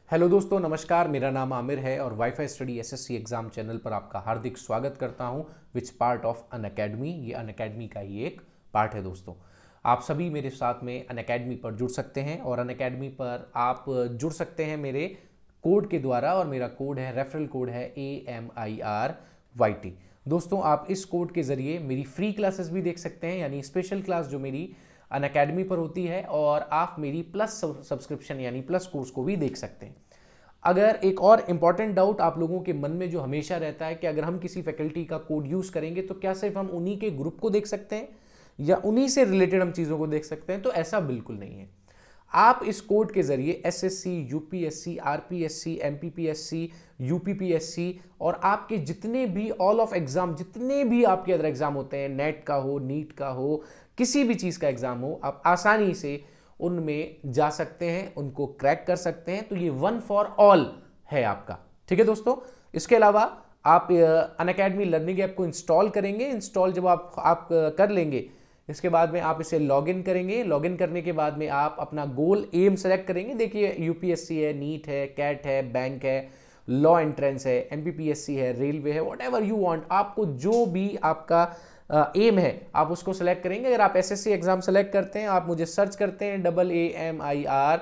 Hello दोस्तों, नमस्कार। मेरा नाम आमिर है और wifi study SSC exam channel पर आपका हार्दिक स्वागत करता हूं विच पार्ट ऑफ अनअकैडमी। ये अनअकैडमी का ही एक पार्ट है दोस्तों। आप सभी मेरे साथ में अनअकैडमी पर जुड़ सकते हैं और अनअकैडमी पर आप जुड़ सकते हैं मेरे कोड के द्वारा, और मेरा कोड है, रेफरल कोड है AMIRYT। दोस्तों, आप इस कोड के जरिए मेरी फ्री क्लासेस भी देख सकते हैं, यानी स्पेशल क्लास जो मेरी अनअकैडमी पर होती है, और आप मेरी प्लस सब्सक्रिप्शन यानी प्लस कोर्स को भी देख सकते हैं। अगर एक और इंपॉर्टेंट डाउट आप लोगों के मन में जो हमेशा रहता है कि अगर हम किसी फैकल्टी का कोड यूज करेंगे तो क्या सिर्फ हम उन्हीं के ग्रुप को देख सकते हैं या उन्हीं से रिलेटेड हम चीजों को देख सकते हैं, तो ऐसा बिल्कुल नहीं है। आप इस कोड के जरिए SSC, UPSC, RPSC, MPPSC, UPPSC और आपके जितने भी ऑल ऑफ एग्जाम, जितने भी आपके अदर एग्जाम होते हैं, नेट का हो, नीट का हो, किसी भी चीज का एग्जाम हो, आप आसानी से उनमें जा सकते हैं, उनको क्रैक कर सकते हैं। तो ये वन फॉर ऑल है आपका। ठीक है दोस्तों। इसके अलावा आप अनअकैडमी लर्निंग ऐप को इंस्टॉल करेंगे। इंस्टॉल जब आप कर लेंगे, इसके बाद में आप इसे लॉगिन करेंगे। लॉगिन करने के बाद में आप अपना गोल एम सेलेक्ट करेंगे। देखिए, यूपीएससी है, नीट है, कैट है, बैंक है, लॉ एंट्रेंस है, एमपीपीएससी है, रेलवे है, वॉट एवर यू वांट, आपको जो भी आपका एम है आप उसको सेलेक्ट करेंगे। अगर आप एसएससी एग्जाम सेलेक्ट करते हैं, आप मुझे सर्च करते हैं AAMIRKHAN,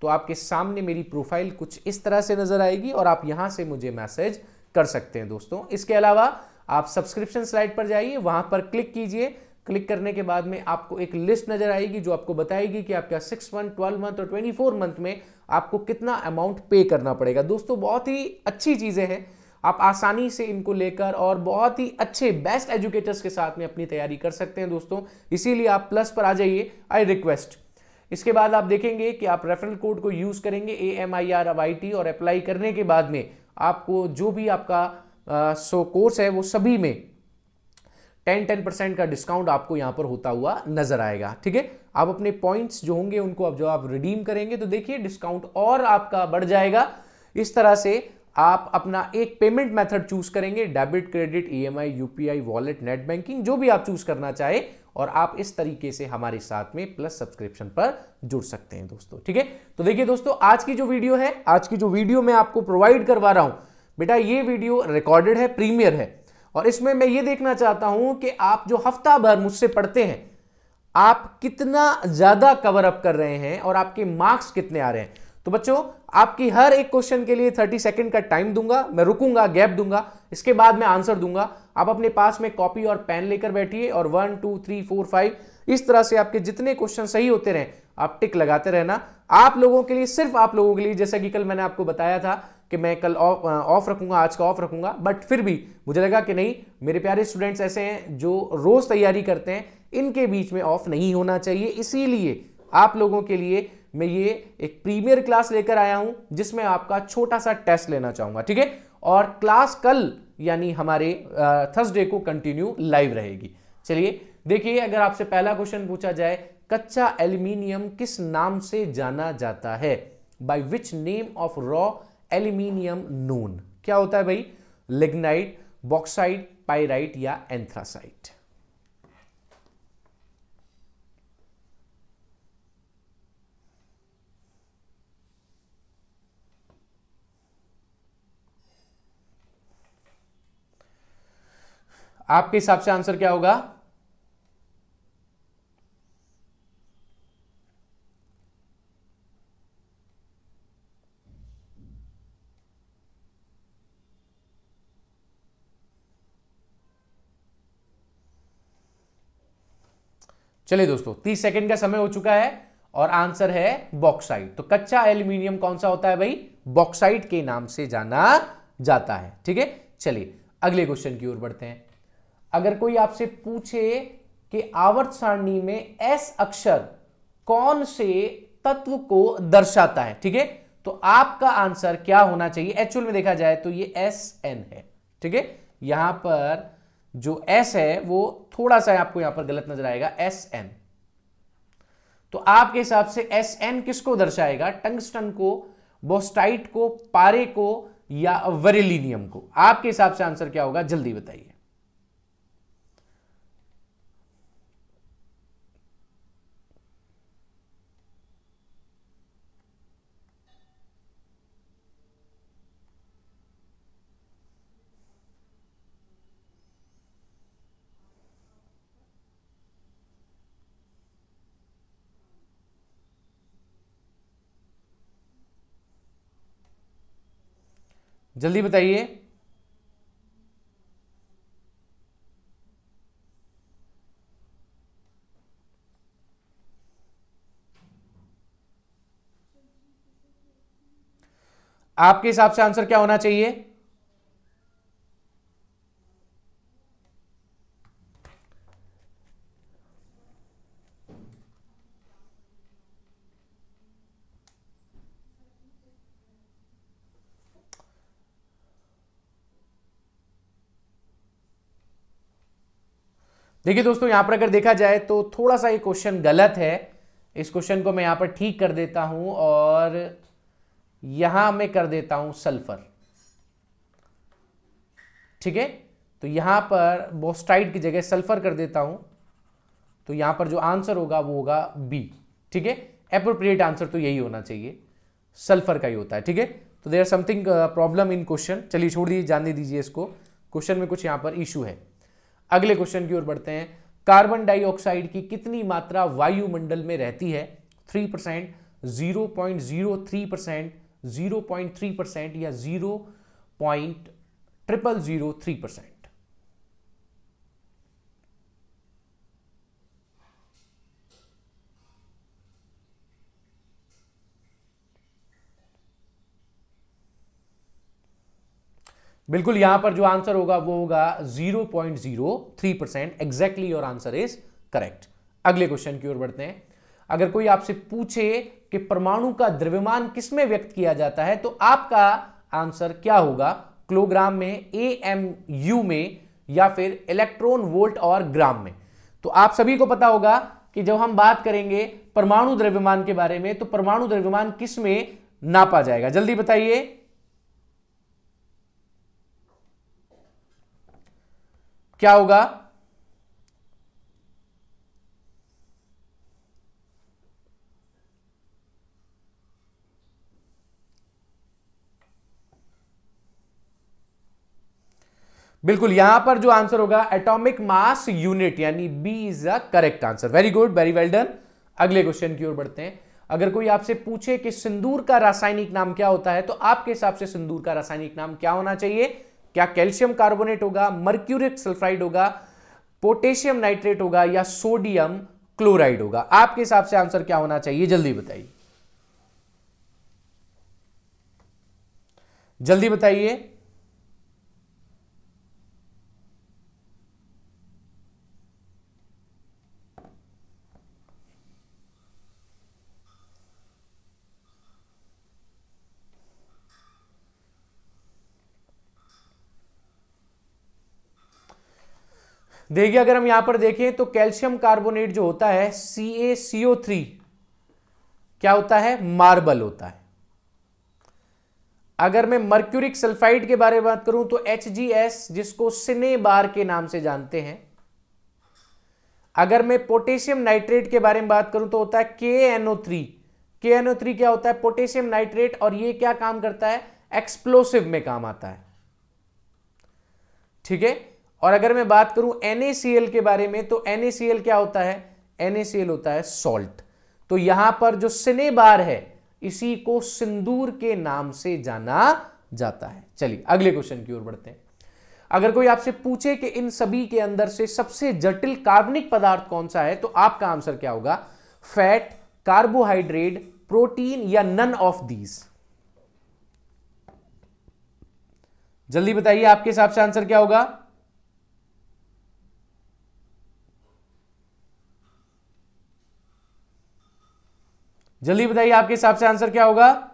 तो आपके सामने मेरी प्रोफाइल कुछ इस तरह से नजर आएगी और आप यहां से मुझे मैसेज कर सकते हैं दोस्तों। इसके अलावा आप सब्सक्रिप्शन स्लाइड पर जाइए, वहां पर क्लिक कीजिए। क्लिक करने के बाद में आपको एक लिस्ट नजर आएगी जो आपको बताएगी कि आपका 6 मंथ, 12 मंथ और 24 मंथ में आपको कितना अमाउंट पे करना पड़ेगा। दोस्तों, बहुत ही अच्छी चीजें हैं। आप आसानी से इनको लेकर और बहुत ही अच्छे बेस्ट एजुकेटर्स के साथ में अपनी तैयारी कर सकते हैं दोस्तों। इसीलिए आप प्लस पर आ जाइए, आई रिक्वेस्ट। इसके बाद आप देखेंगे कि आप रेफरल कोड को यूज करेंगे AMIRYT, और अप्लाई करने के बाद में आपको जो भी आपका कोर्स है वो सभी में 10% का डिस्काउंट आपको यहां पर होता हुआ नजर आएगा। ठीक है। आप अपने पॉइंट्स जो होंगे उनको अब जो आप रिडीम करेंगे तो देखिए डिस्काउंट और आपका बढ़ जाएगा। इस तरह से आप अपना एक पेमेंट मेथड चूज करेंगे, debit, credit, EMI, UPI, wallet, net banking, जो भी आप चूज करना चाहे, और आप इस तरीके से हमारे साथ में प्लस सब्सक्रिप्शन पर जुड़ सकते हैं दोस्तों। ठीक है। तो देखिए दोस्तों, आज की जो वीडियो है, आज की जो वीडियो मैं आपको प्रोवाइड करवा रहा हूं बेटा, ये वीडियो रिकॉर्डेड है, प्रीमियर है, और इसमें मैं ये देखना चाहता हूं कि आप जो हफ्ता भर मुझसे पढ़ते हैं, आप कितना ज्यादा कवर अप कर रहे हैं और आपके मार्क्स कितने आ रहे हैं। तो बच्चों, आपकी हर एक क्वेश्चन के लिए 30 सेकंड का टाइम दूंगा, मैं रुकूंगा, गैप दूंगा, इसके बाद मैं आंसर दूंगा। आप अपने पास में कॉपी और पेन लेकर बैठिए और 1 2 3 4 5 इस तरह से आपके जितने क्वेश्चन सही होते रहे आप टिक लगाते रहना। आप लोगों के लिए, सिर्फ आप लोगों के लिए, जैसा कि कल मैंने आपको बताया था कि मैं कल ऑफ रखूंगा, आज का ऑफ रखूंगा, बट फिर भी मुझे लगा कि नहीं, मेरे प्यारे स्टूडेंट्स ऐसे हैं जो रोज तैयारी करते हैं, इनके बीच में ऑफ नहीं होना चाहिए। इसीलिए आप लोगों के लिए मैं ये एक प्रीमियर क्लास लेकर आया हूं जिसमें आपका छोटा सा टेस्ट लेना चाहूंगा। ठीक है। और क्लास कल यानी हमारे थर्सडे को कंटिन्यू लाइव रहेगी। चलिए देखिए, अगर आपसे पहला क्वेश्चन पूछा जाए, कच्चा एल्यूमिनियम किस नाम से जाना जाता है? By which name of raw aluminium known? क्या होता है भाई? लिग्नाइट, बॉक्साइट, पाइराइट या एंथ्रासाइट? आपके हिसाब से आंसर क्या होगा? चलिए दोस्तों, 30 सेकंड का समय हो चुका है और आंसर है बॉक्साइट। तो कच्चा एल्यूमिनियम कौन सा होता है भाई? बॉक्साइट के नाम से जाना जाता है। ठीक है। चलिए अगले क्वेश्चन की ओर बढ़ते हैं। अगर कोई आपसे पूछे कि आवर्त सारणी में एस अक्षर कौन से तत्व को दर्शाता है, ठीक है, तो आपका आंसर क्या होना चाहिए? एक्चुअल में देखा जाए तो ये SN है। ठीक है। यहां पर जो S है वो थोड़ा सा आपको यहां पर गलत नजर आएगा, SN। तो आपके हिसाब से SN किसको दर्शाएगा? टंगस्टन को, बोस्टाइट को, पारे को या वेरिलिनियम को? आपके हिसाब से आंसर क्या होगा? जल्दी बताइए। जल्दी बताइए। आपके हिसाब से आंसर क्या होना चाहिए? देखिए दोस्तों, यहां पर अगर देखा जाए तो थोड़ा सा ये क्वेश्चन गलत है। इस क्वेश्चन को मैं यहां पर ठीक कर देता हूं और यहां मैं कर देता हूं सल्फर। ठीक है, तो यहां पर बोस्टाइड की जगह सल्फर कर देता हूं। तो यहां पर जो आंसर होगा वो होगा बी। ठीक है, एप्रोप्रिएट आंसर तो यही होना चाहिए, सल्फर का ही होता है। ठीक है, तो there something problem in question. चलिए छोड़ दीजिए, जानने दीजिए इसको, क्वेश्चन में कुछ यहां पर इशू है। अगले क्वेश्चन की ओर बढ़ते हैं। कार्बन डाइऑक्साइड की कितनी मात्रा वायुमंडल में रहती है? 3%, 0.03%, 0.3% या 0.0003%? बिल्कुल, यहां पर जो आंसर होगा वो होगा 0.03%। Exactly your answer is correct. अगले क्वेश्चन की ओर बढ़ते हैं। अगर कोई आपसे पूछे कि परमाणु का द्रव्यमान किसमें व्यक्त किया जाता है, तो आपका आंसर क्या होगा? किलोग्राम में, AMU में, या फिर इलेक्ट्रॉन वोल्ट और ग्राम में? तो आप सभी को पता होगा कि जब हम बात करेंगे परमाणु द्रव्यमान के बारे में, तो परमाणु द्रव्यमान किस में नापा जाएगा? जल्दी बताइए। क्या होगा? बिल्कुल, यहां पर जो आंसर होगा एटॉमिक मास यूनिट, यानी B is the correct answer. Very good, very well done. अगले क्वेश्चन की ओर बढ़ते हैं। अगर कोई आपसे पूछे कि सिंदूर का रासायनिक नाम क्या होता है, तो आपके हिसाब से सिंदूर का रासायनिक नाम क्या होना चाहिए? क्या कैल्शियम कार्बोनेट होगा, मर्क्यूरिक सल्फाइड होगा, पोटेशियम नाइट्रेट होगा, या सोडियम क्लोराइड होगा? आपके हिसाब से आंसर क्या होना चाहिए? जल्दी बताइए, जल्दी बताइए। देखिए, अगर हम यहां पर देखें तो कैल्शियम कार्बोनेट जो होता है CaCO3, क्या होता है? मार्बल होता है। अगर मैं मर्क्यूरिक सल्फाइड के बारे में बात करूं तो HgS, जिसको सिनेबार के नाम से जानते हैं। अगर मैं पोटेशियम नाइट्रेट के बारे में बात करूं तो होता है KNO3। KNO3 क्या होता है? पोटेशियम नाइट्रेट, और ये क्या काम करता है? एक्सप्लोसिव में काम आता है। ठीक है, और अगर मैं बात करूं NaCl के बारे में, तो NaCl क्या होता है? NaCl होता है सॉल्ट। तो यहां पर जो सिनेबार है, इसी को सिंदूर के नाम से जाना जाता है। चलिए अगले क्वेश्चन की ओर बढ़ते हैं। अगर कोई आपसे पूछे कि इन सभी के अंदर से सबसे जटिल कार्बनिक पदार्थ कौन सा है, तो आपका आंसर क्या होगा? फैट, कार्बोहाइड्रेट, प्रोटीन, या नन ऑफ दीज? जल्दी बताइए, आपके हिसाब से आंसर क्या होगा? जल्दी बताइए, आपके हिसाब से आंसर क्या होगा?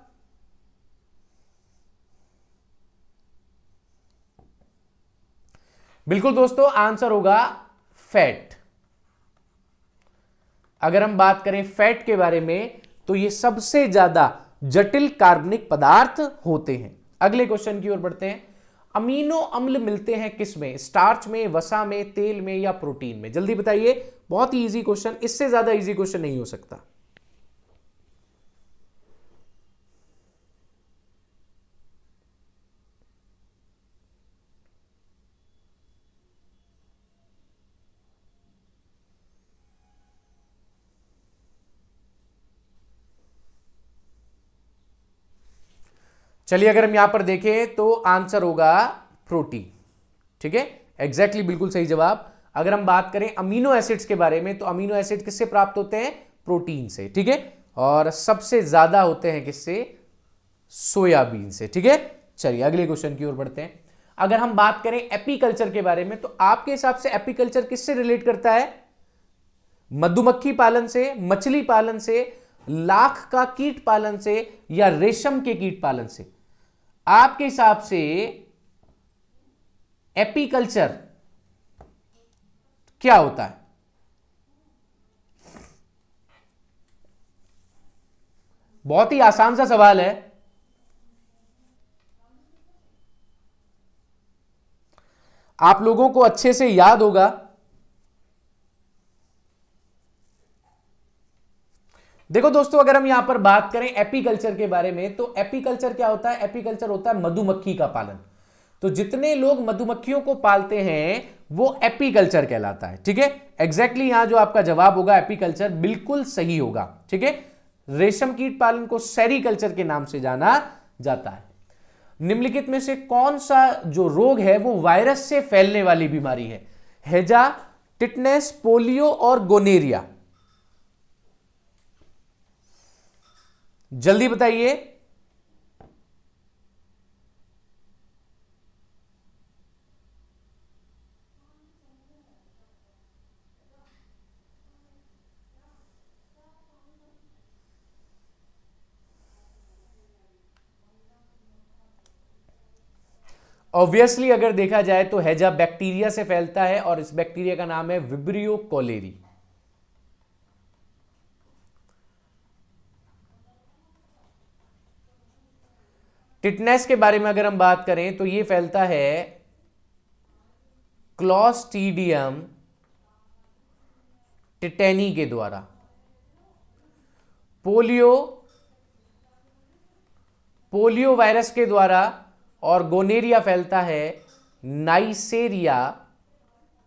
बिल्कुल दोस्तों, आंसर होगा फैट। अगर हम बात करें फैट के बारे में, तो ये सबसे ज्यादा जटिल कार्बनिक पदार्थ होते हैं। अगले क्वेश्चन की ओर बढ़ते हैं। अमीनो अम्ल मिलते हैं किस में? स्टार्च में, वसा में, तेल में, या प्रोटीन में? जल्दी बताइए। बहुत ही इजी क्वेश्चन, इससे ज्यादा इजी क्वेश्चन नहीं हो सकता। चलिए अगर हम यहां पर देखें तो आंसर होगा प्रोटीन। ठीक है, एग्जैक्टली बिल्कुल सही जवाब। अगर हम बात करें अमीनो एसिड्स के बारे में तो अमीनो एसिड किससे प्राप्त होते हैं? प्रोटीन से। ठीक है, और सबसे ज्यादा होते हैं किससे? सोयाबीन से। ठीक है, चलिए अगले क्वेश्चन की ओर बढ़ते हैं। अगर हम बात करें एपीकल्चर के बारे में तो आपके हिसाब से एपीकल्चर किससे रिलेट करता है? मधुमक्खी पालन से, मछली पालन से, लाख का कीट पालन से, या रेशम के कीट पालन से? आपके हिसाब से एपीकल्चर क्या होता है? बहुत ही आसान सा सवाल है। आप लोगों को अच्छे से याद होगा। देखो दोस्तों, अगर हम यहां पर बात करें एपीकल्चर के बारे में तो एपीकल्चर क्या होता है? एपीकल्चर होता है मधुमक्खी का पालन। तो जितने लोग मधुमक्खियों को पालते हैं वो एपीकल्चर कहलाता है। ठीक है, एग्जैक्टली यहां जो आपका जवाब होगा एपीकल्चर बिल्कुल सही होगा। ठीक है, रेशम कीट पालन को सेरीकल्चर के नाम से जाना जाता है। निम्नलिखित में से कौन सा जो रोग है वो वायरस से फैलने वाली बीमारी है? हैजा, टिटनेस, पोलियो और गोनेरिया? जल्दी बताइए। ऑब्वियसली अगर देखा जाए तो हैजा बैक्टीरिया से फैलता है और इस बैक्टीरिया का नाम है विब्रियो कोलेरी। टिटनेस के बारे में अगर हम बात करें तो यह फैलता है क्लॉस्ट्रीडियम टिटेनी के द्वारा। पोलियो वायरस के द्वारा, और गोनेरिया फैलता है नाइसेरिया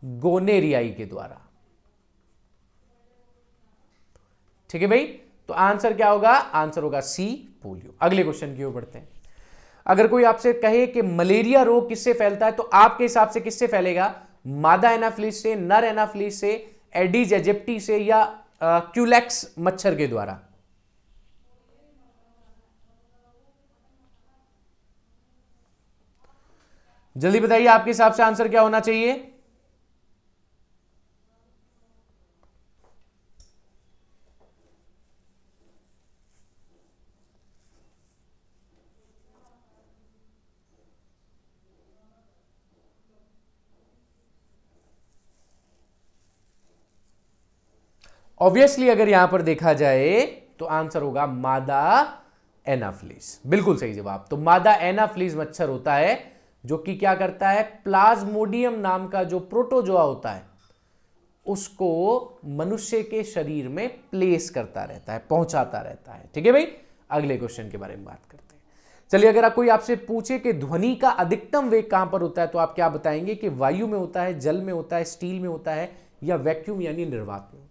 गोनेरियाई के द्वारा। ठीक है भाई, तो आंसर क्या होगा? आंसर होगा सी, पोलियो। अगले क्वेश्चन की ओर बढ़ते हैं। अगर कोई आपसे कहे कि मलेरिया रोग किससे फैलता है तो आपके हिसाब से किससे फैलेगा? मादा एनाफ्लिस से, नर एनाफ्लिस से, एडिज एजिप्टी से, या क्यूलेक्स मच्छर के द्वारा? जल्दी बताइए, आपके हिसाब से आंसर क्या होना चाहिए? ऑब्वियसली अगर यहां पर देखा जाए तो आंसर होगा मादा एनाफ्लिस। बिल्कुल सही जवाब। तो मादा एनाफ्लिस मच्छर होता है जो कि क्या करता है? प्लाज्मोडियम नाम का जो प्रोटोजोआ होता है उसको मनुष्य के शरीर में प्लेस करता रहता है, पहुंचाता रहता है। ठीक है भाई, अगले क्वेश्चन के बारे में बात करते हैं। चलिए, अगर कोई आपसे पूछे कि ध्वनि का अधिकतम वेग कहां पर होता है तो आप क्या बताएंगे? कि वायु में होता है, जल में होता है, स्टील में होता है, या वैक्यूम यानी निर्वात में होता है?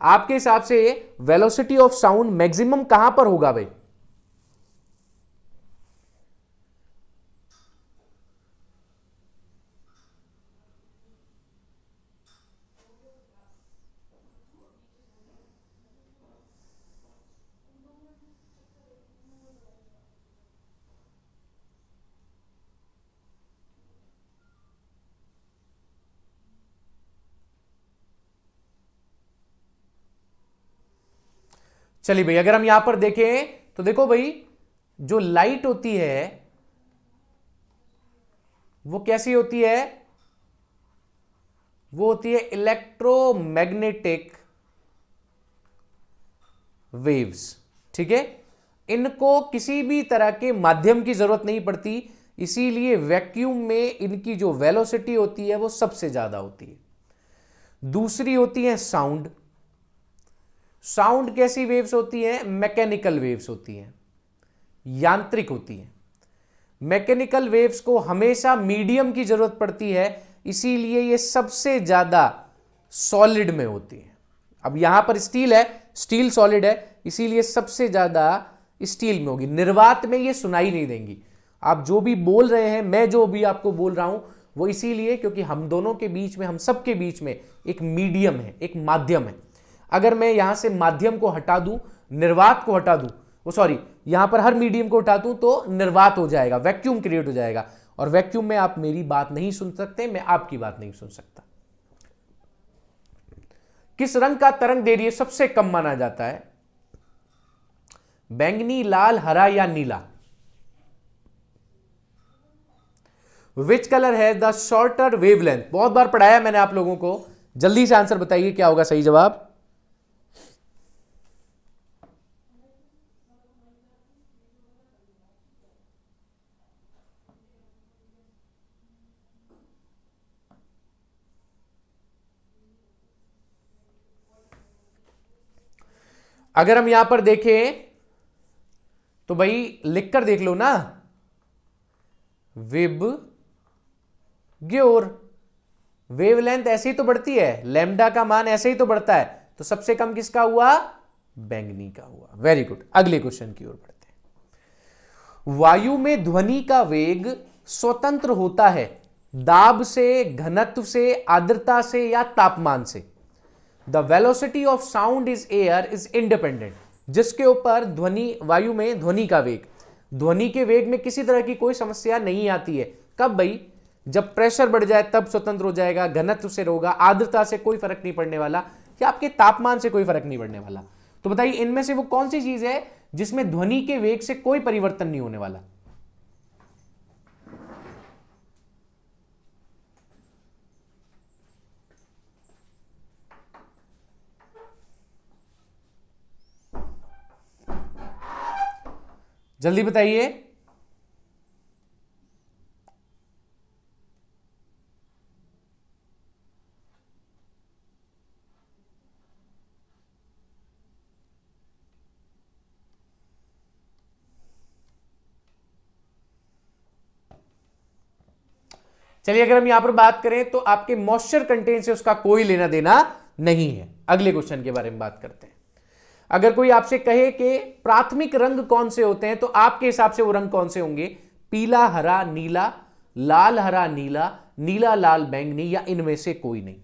आपके हिसाब से वेलोसिटी ऑफ साउंड मैक्सिमम कहां पर होगा भाई? चलिए भाई, अगर हम यहां पर देखें तो देखो भाई, जो लाइट होती है वो कैसी होती है? वो होती है इलेक्ट्रोमैग्नेटिक वेव्स। ठीक है, इनको किसी भी तरह के माध्यम की जरूरत नहीं पड़ती, इसीलिए वैक्यूम में इनकी जो वेलोसिटी होती है वो सबसे ज्यादा होती है। दूसरी होती है साउंड। साउंड कैसी वेव्स होती हैं? मैकेनिकल वेव्स होती हैं, यांत्रिक होती हैं। मैकेनिकल वेव्स को हमेशा मीडियम की जरूरत पड़ती है, इसीलिए ये सबसे ज्यादा सॉलिड में होती है। अब यहां पर स्टील है, स्टील सॉलिड है, इसीलिए सबसे ज्यादा स्टील में होगी। निर्वात में ये सुनाई नहीं देंगी। आप जो भी बोल रहे हैं, मैं जो भी आपको बोल रहा हूं, वो इसीलिए क्योंकि हम दोनों के बीच में, हम सबके बीच में एक मीडियम है, एक माध्यम है। अगर मैं यहां से माध्यम को हटा दूं, निर्वात को हटा दूं, वो सॉरी, यहां पर हर मीडियम को हटा दूं तो निर्वात हो जाएगा, वैक्यूम क्रिएट हो जाएगा, और वैक्यूम में आप मेरी बात नहीं सुन सकते, मैं आपकी बात नहीं सुन सकता। किस रंग का तरंग दैर्ध्य सबसे कम माना जाता है? बैंगनी, लाल, हरा या नीला? विच कलर है द शॉर्टर वेवलेंथ? बहुत बार पढ़ाया मैंने आप लोगों को, जल्दी से आंसर बताइए क्या होगा सही जवाब। अगर हम यहां पर देखें तो भाई लिखकर देख लो ना, विब ग्योर। वेवलेंथ ऐसे ही तो बढ़ती है, लैम्डा का मान ऐसे ही तो बढ़ता है, तो सबसे कम किसका हुआ? बैंगनी का हुआ। वेरी गुड, अगले क्वेश्चन की ओर बढ़ते हैं। वायु में ध्वनि का वेग स्वतंत्र होता है दाब से, घनत्व से, आर्द्रता से या तापमान से? The velocity of sound is air is independent. जिसके ऊपर ध्वनि, वायु में ध्वनि का वेग, ध्वनि के वेग में किसी तरह की कोई समस्या नहीं आती है। कब भाई? जब प्रेशर बढ़ जाए तब स्वतंत्र हो जाएगा, घनत्व से होगा, आर्द्रता से कोई फर्क नहीं पड़ने वाला, या आपके तापमान से कोई फर्क नहीं पड़ने वाला। तो बताइए इनमें से वो कौन सी चीज है जिसमें ध्वनि के वेग से कोई परिवर्तन नहीं होने वाला? जल्दी बताइए। चलिए अगर हम यहां पर बात करें तो आपके मॉइस्चर कंटेंट से उसका कोई लेना देना नहीं है। अगले क्वेश्चन के बारे में बात करते हैं। अगर कोई आपसे कहे कि प्राथमिक रंग कौन से होते हैं, तो आपके हिसाब से वो रंग कौन से होंगे? पीला, हरा, नीला, लाल, हरा, नीला, नीला, लाल, बैंगनी, या इनमें से कोई नहीं?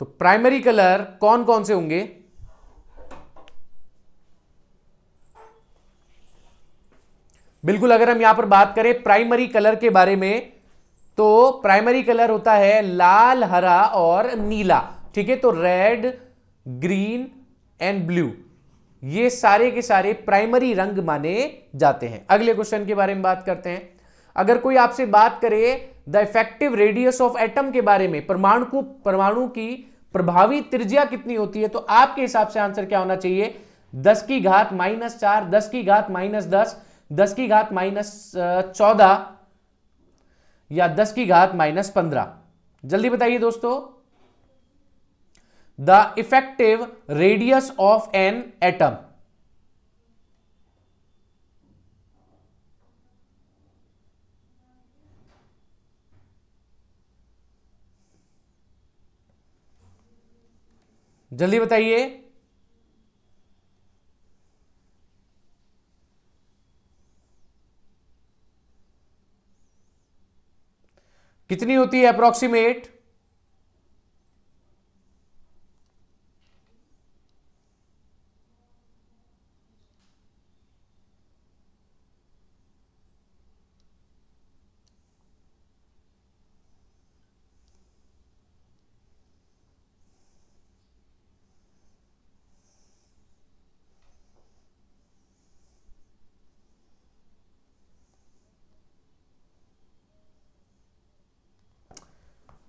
तो प्राइमरी कलर कौन कौन से होंगे? बिल्कुल, अगर हम यहां पर बात करें प्राइमरी कलर के बारे में, तो प्राइमरी कलर होता है लाल, हरा और नीला। ठीक है, तो रेड, ग्रीन एंड ब्लू, ये सारे के सारे प्राइमरी रंग माने जाते हैं। अगले क्वेश्चन के बारे में बात करते हैं। अगर कोई आपसे बात करे the effective radius of atom के बारे में, परमाणु की प्रभावी त्रिज्या कितनी होती है, तो आपके हिसाब से आंसर क्या होना चाहिए? 10 की घात -4, 10 की घात -10, 10 की घात -14 या 10 की घात -15? जल्दी बताइए दोस्तों। The effective radius of an atom. जल्दी बताइए। कितनी होती है अप्रोक्सीमेट?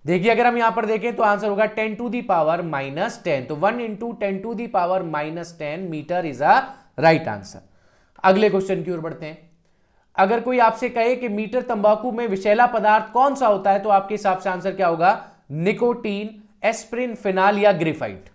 देखिए अगर हम यहां पर देखें तो आंसर होगा 10 टू दी पावर -10। तो 1 × 10 to the power -10 metre is a right answer. अगले क्वेश्चन की ओर बढ़ते हैं। अगर कोई आपसे कहे कि मीटर तंबाकू में विषैला पदार्थ कौन सा होता है, तो आपके हिसाब से आंसर क्या होगा? निकोटीन, एस्प्रिन, फिनाल या ग्रेफाइट?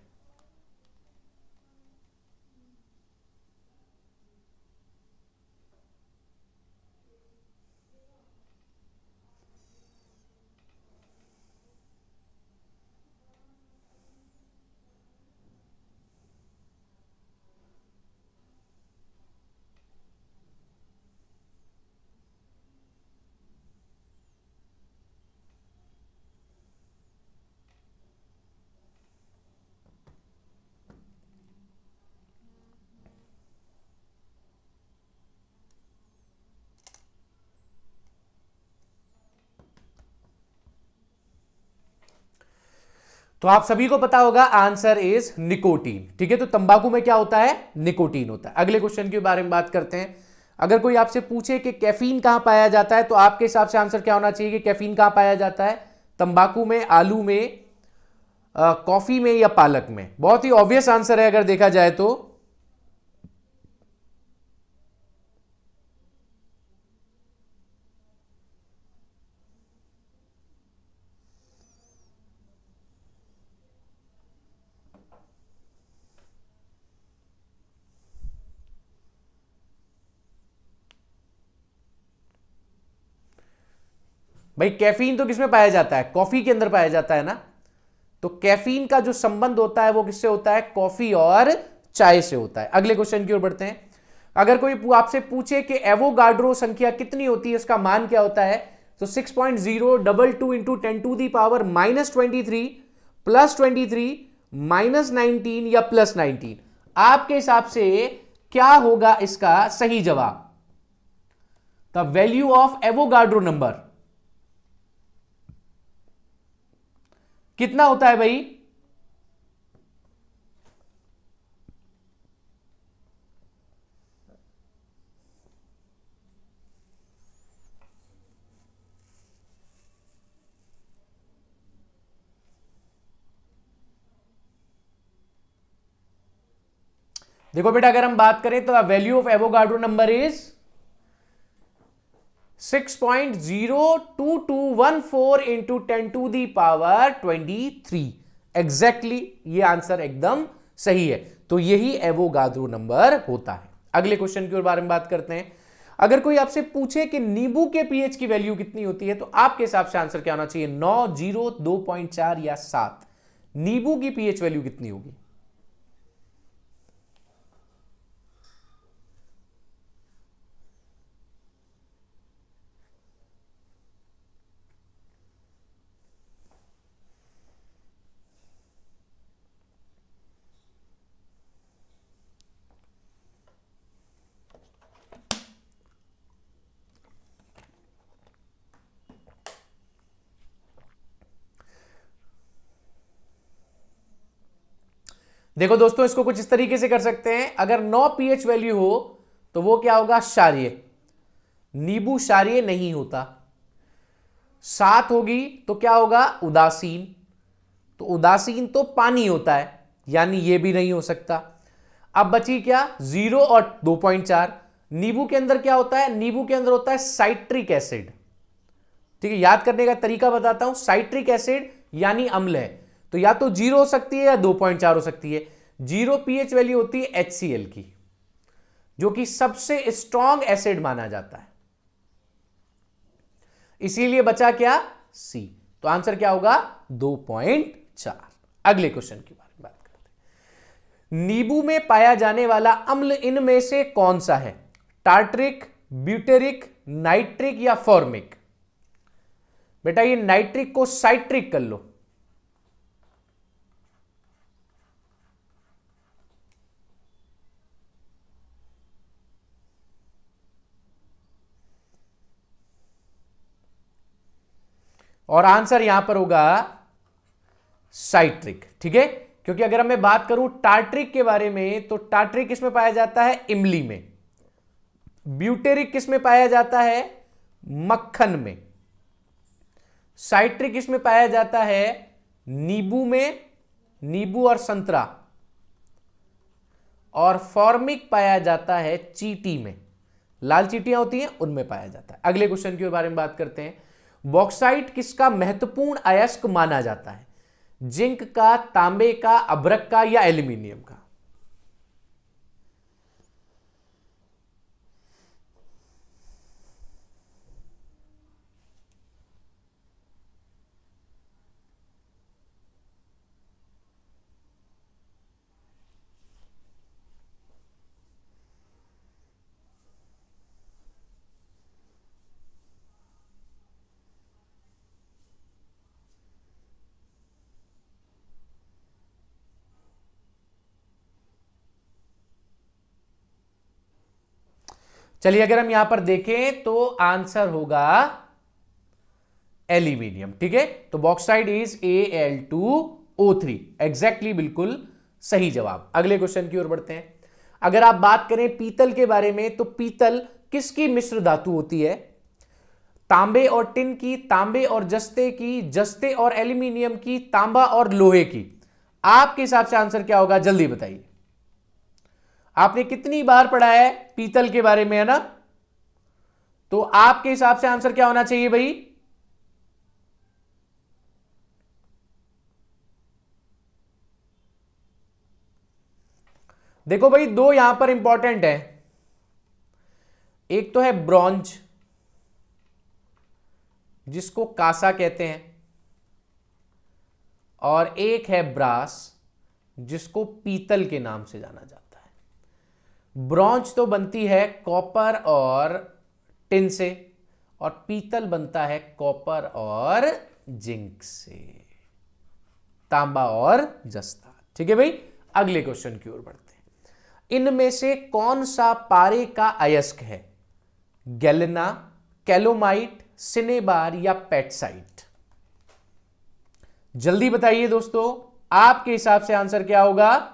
तो आप सभी को पता होगा आंसर इज निकोटीन। ठीक है, तो तंबाकू में क्या होता है? निकोटीन होता है। अगले क्वेश्चन के बारे में बात करते हैं। अगर कोई आपसे पूछे कि कैफीन कहां पाया जाता है, तो आपके हिसाब से आंसर क्या होना चाहिए कि कैफीन कहां पाया जाता है? तंबाकू में, आलू में, कॉफी में या पालक में? बहुत ही ऑब्वियस आंसर है अगर देखा जाए तो। भाई कैफीन तो किसमें पाया जाता है? कॉफी के अंदर पाया जाता है ना। तो कैफीन का जो संबंध होता है वो किससे होता है? कॉफी और चाय से होता है। अगले क्वेश्चन की ओर बढ़ते हैं। अगर कोई आपसे पूछे कि एवोगाड्रो संख्या कितनी होती है, इसका मान क्या होता है, तो 6.022 into 10 to the power -23 plus 23 -19 या प्लस 19, आपके हिसाब से क्या होगा इसका सही जवाब? The value of Avogadro number कितना होता है भाई? देखो बेटा, अगर हम बात करें तो value of Avogadro number is 6.02214 into 10 to the power 23। Exactly ये आंसर एकदम सही है। तो यही एवोगाड्रो नंबर होता है। अगले क्वेश्चन की बारे में बात करते हैं। अगर कोई आपसे पूछे कि नींबू के पीएच की वैल्यू कितनी होती है, तो आपके हिसाब से आंसर क्या होना चाहिए? 9, 0, 2.4 या 7? नींबू की पीएच वैल्यू कितनी होगी? देखो दोस्तों, इसको कुछ इस तरीके से कर सकते हैं। अगर 9 पीएच वैल्यू हो तो वो क्या होगा? क्षारीय। नींबू क्षारीय नहीं होता। 7 होगी तो क्या होगा? उदासीन। तो उदासीन तो पानी होता है, यानी ये भी नहीं हो सकता। अब बची क्या? 0 और 2.4। नींबू के अंदर क्या होता है? नींबू के अंदर होता है साइट्रिक एसिड। ठीक है, याद करने का तरीका बताता हूं। साइट्रिक एसिड यानी अम्ल है, तो या तो 0 हो सकती है या 2.4 हो सकती है। 0 पीएच वैल्यू होती है HCl की, जो कि सबसे स्ट्रॉन्ग एसिड माना जाता है। इसीलिए बचा क्या? C। तो आंसर क्या होगा? 2.4। अगले क्वेश्चन की बारे में बात करते हैं। नींबू में पाया जाने वाला अम्ल इनमें से कौन सा है? टार्टरिक, ब्यूटेरिक, नाइट्रिक या फॉर्मिक? बेटा ये नाइट्रिक को साइट्रिक कर लो। और आंसर यहां पर होगा साइट्रिक। ठीक है, क्योंकि अगर मैं बात करूं टार्ट्रिक के बारे में, तो टार्ट्रिक किसमें पाया जाता है? इमली में। ब्यूटेरिक किसमें पाया जाता है? मक्खन में। साइट्रिक किसमें पाया जाता है? नींबू में, नींबू और संतरा। और फॉर्मिक पाया जाता है चींटी में। लाल चींटियां होती हैं उनमें पाया जाता है। अगले क्वेश्चन के बारे में बात करते हैं। बॉक्साइट किसका महत्वपूर्ण अयस्क माना जाता है? जिंक का, तांबे का, अभ्रक का या एल्यूमिनियम का? चलिए अगर हम यहां पर देखें तो आंसर होगा एल्यूमिनियम। ठीक है, तो बॉक्साइट इज Al2O3 एग्जैक्टली, बिल्कुल सही जवाब। अगले क्वेश्चन की ओर बढ़ते हैं। अगर आप बात करें पीतल के बारे में तो पीतल किसकी मिश्र धातु होती है? तांबे और टिन की, तांबे और जस्ते की, जस्ते और एल्यूमिनियम की, तांबा और लोहे की? आपके हिसाब से आंसर क्या होगा, जल्दी बताइए। आपने कितनी बार पढ़ा है पीतल के बारे में, है ना? तो आपके हिसाब से आंसर क्या होना चाहिए भाई? देखो भाई, दो यहां पर इंपॉर्टेंट है। एक तो है ब्रॉन्ज, जिसको कांसा कहते हैं, और एक है ब्रास, जिसको पीतल के नाम से जाना जाता है। ब्रॉन्ज तो बनती है कॉपर और टिन से, और पीतल बनता है कॉपर और जिंक से, तांबा और जस्ता। ठीक है भाई, अगले क्वेश्चन की ओर बढ़ते हैं। इनमें से कौन सा पारे का अयस्क है? गैलेना, कैलोमाइट, सिनेबार या पेटसाइट? जल्दी बताइए दोस्तों, आपके हिसाब से आंसर क्या होगा?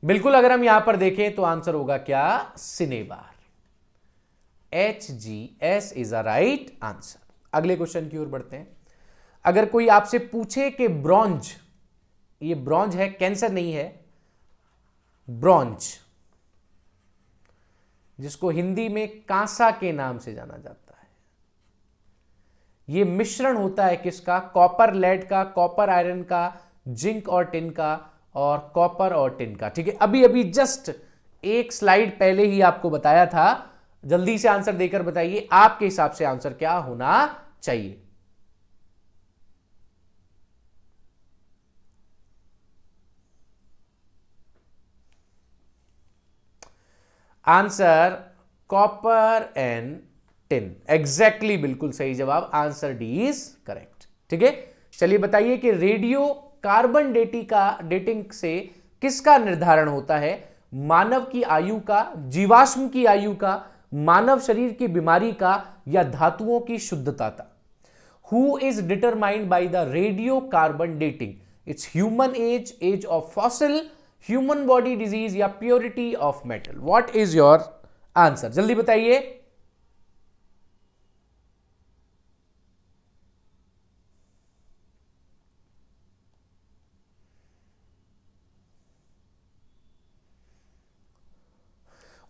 बिल्कुल, अगर हम यहां पर देखें तो आंसर होगा क्या? Cinnabar. HGS is a right answer. अगले क्वेश्चन की ओर बढ़ते हैं। अगर कोई आपसे पूछे कि ब्रॉन्ज, ये ब्रॉन्ज है, कैंसर नहीं है, ब्रॉन्ज, जिसको हिंदी में कांसा के नाम से जाना जाता है, यह मिश्रण होता है किसका? कॉपर लेड का, कॉपर आयरन का, जिंक और टिन का, और कॉपर और टिन का। ठीक है, अभी अभी जस्ट एक स्लाइड पहले ही आपको बताया था। जल्दी से आंसर देकर बताइए, आपके हिसाब से आंसर क्या होना चाहिए? Answer copper and tin, exactly, बिल्कुल सही जवाब। Answer D is correct. ठीक है, चलिए बताइए कि रेडियो कार्बन डेटिंग से किसका निर्धारण होता है? मानव की आयु का, जीवाश्म की आयु का, मानव शरीर की बीमारी का, या धातुओं की शुद्धता का? Who is determined by the radio carbon dating? It's human age, age of fossil, human body disease, या purity of metal? What is your answer, जल्दी बताइए।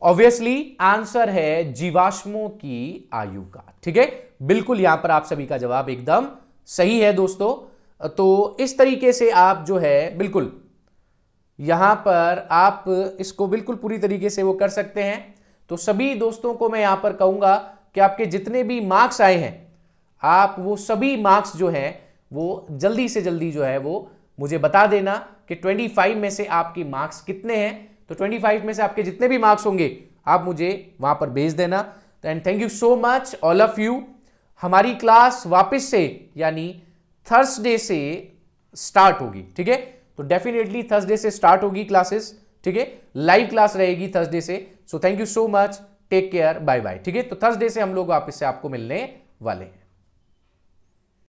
ऑब्वियसली आंसर है जीवाश्मों की आयु का। ठीक है, बिल्कुल, यहां पर आप सभी का जवाब एकदम सही है दोस्तों। तो इस तरीके से आप जो है बिल्कुल यहां पर आप इसको बिल्कुल पूरी तरीके से वो कर सकते हैं। तो सभी दोस्तों को मैं यहां पर कहूंगा कि आपके जितने भी मार्क्स आए हैं, आप वो सभी मार्क्स जो हैं वो जल्दी से जल्दी जो है वो मुझे बता देना कि 25 में से आपके मार्क्स कितने हैं। तो 25 में से आपके जितने भी मार्क्स होंगे आप मुझे वहां पर भेज देना। And thank you so much all of you. हमारी क्लास वापस से यानी थर्सडे से स्टार्ट होगी। ठीक है, तो डेफिनेटली थर्सडे से स्टार्ट होगी क्लासेस। ठीक है, लाइव क्लास रहेगी थर्सडे से। So thank you so much, take care, bye bye. ठीक है, तो थर्सडे से हम लोग वापस से आपको मिलने वाले हैं।